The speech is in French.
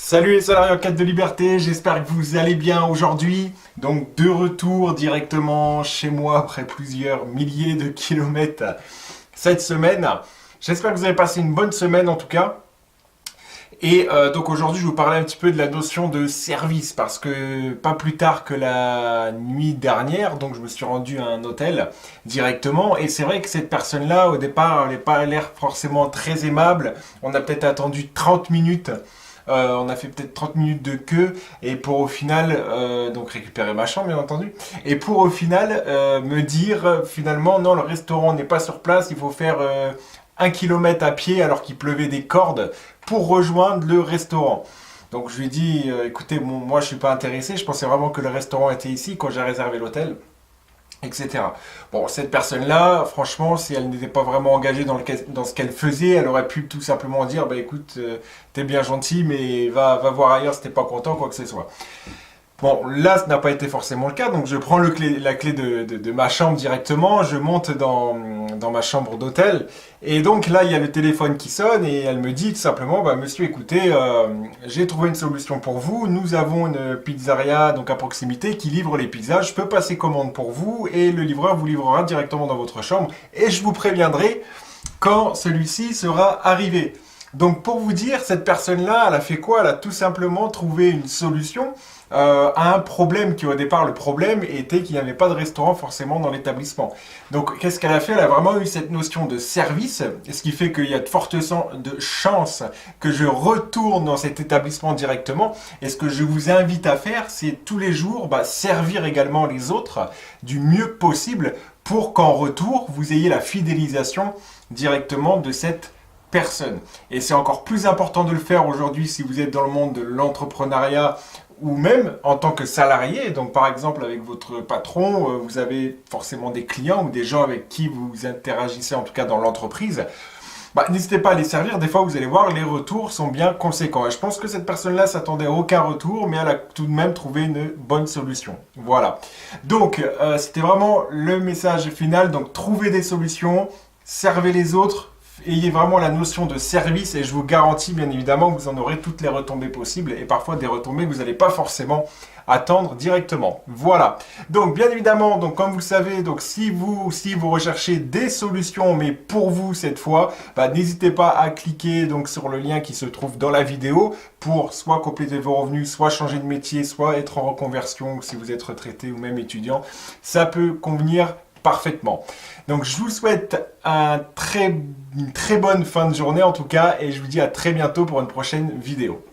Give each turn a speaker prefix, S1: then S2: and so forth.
S1: Salut les salariés en quête de liberté, j'espère que vous allez bien aujourd'hui. Donc de retour directement chez moi après plusieurs milliers de kilomètres cette semaine. J'espère que vous avez passé une bonne semaine en tout cas. Et donc aujourd'hui je vais vous parler un petit peu de la notion de service parce que pas plus tard que la nuit dernière, donc je me suis rendu à un hôtel directement et c'est vrai que cette personne-là au départ elle n'avait pas l'air forcément très aimable. On a peut-être attendu 30 minutes. On a fait peut-être 30 minutes de queue et pour au final donc récupérer ma chambre bien entendu et pour au final me dire finalement non, le restaurant n'est pas sur place, il faut faire 1 kilomètre à pied alors qu'il pleuvait des cordes pour rejoindre le restaurant. Donc je lui ai dit écoutez, bon, moi je suis pas intéressé, je pensais vraiment que le restaurant était ici quand j'ai réservé l'hôtel, etc. Bon, cette personne-là, franchement, si elle n'était pas vraiment engagée dans ce qu'elle faisait, elle aurait pu tout simplement dire, bah écoute, t'es bien gentil, mais va voir ailleurs si t'es pas content, quoi que ce soit. Bon, là, ce n'a pas été forcément le cas, donc je prends la clé de ma chambre directement, je monte dans ma chambre d'hôtel, et donc là, il y a le téléphone qui sonne, et elle me dit tout simplement, bah monsieur, écoutez, j'ai trouvé une solution pour vous, nous avons une pizzeria donc à proximité qui livre les pizzas, je peux passer commande pour vous, et le livreur vous livrera directement dans votre chambre, et je vous préviendrai quand celui-ci sera arrivé. Donc pour vous dire, cette personne-là, elle a fait quoi? Elle a tout simplement trouvé une solution à un problème qui au départ, le problème était qu'il n'y avait pas de restaurant forcément dans l'établissement. Donc qu'est-ce qu'elle a fait? Elle a vraiment eu cette notion de service, ce qui fait qu'il y a de fortes chances que je retourne dans cet établissement directement. Et ce que je vous invite à faire, c'est tous les jours servir également les autres du mieux possible pour qu'en retour, vous ayez la fidélisation directement de cette personne. Et c'est encore plus important de le faire aujourd'hui si vous êtes dans le monde de l'entrepreneuriat ou même en tant que salarié. Donc par exemple avec votre patron, vous avez forcément des clients ou des gens avec qui vous interagissez en tout cas dans l'entreprise. N'hésitez pas à les servir, des fois vous allez voir les retours sont bien conséquents. Et je pense que cette personne-là s'attendait à aucun retour, mais elle a tout de même trouvé une bonne solution. Voilà. Donc c'était vraiment le message final, donc trouvez des solutions, servez les autres, ayez vraiment la notion de service et je vous garantis bien évidemment que vous en aurez toutes les retombées possibles et parfois des retombées que vous n'allez pas forcément attendre directement. Voilà. Donc bien évidemment, donc comme vous le savez, donc si vous recherchez des solutions, mais pour vous cette fois, n'hésitez pas à cliquer donc sur le lien qui se trouve dans la vidéo pour soit compléter vos revenus, soit changer de métier, soit être en reconversion si vous êtes retraité ou même étudiant. Ça peut convenir parfaitement. Donc je vous souhaite une très bonne fin de journée en tout cas et je vous dis à très bientôt pour une prochaine vidéo.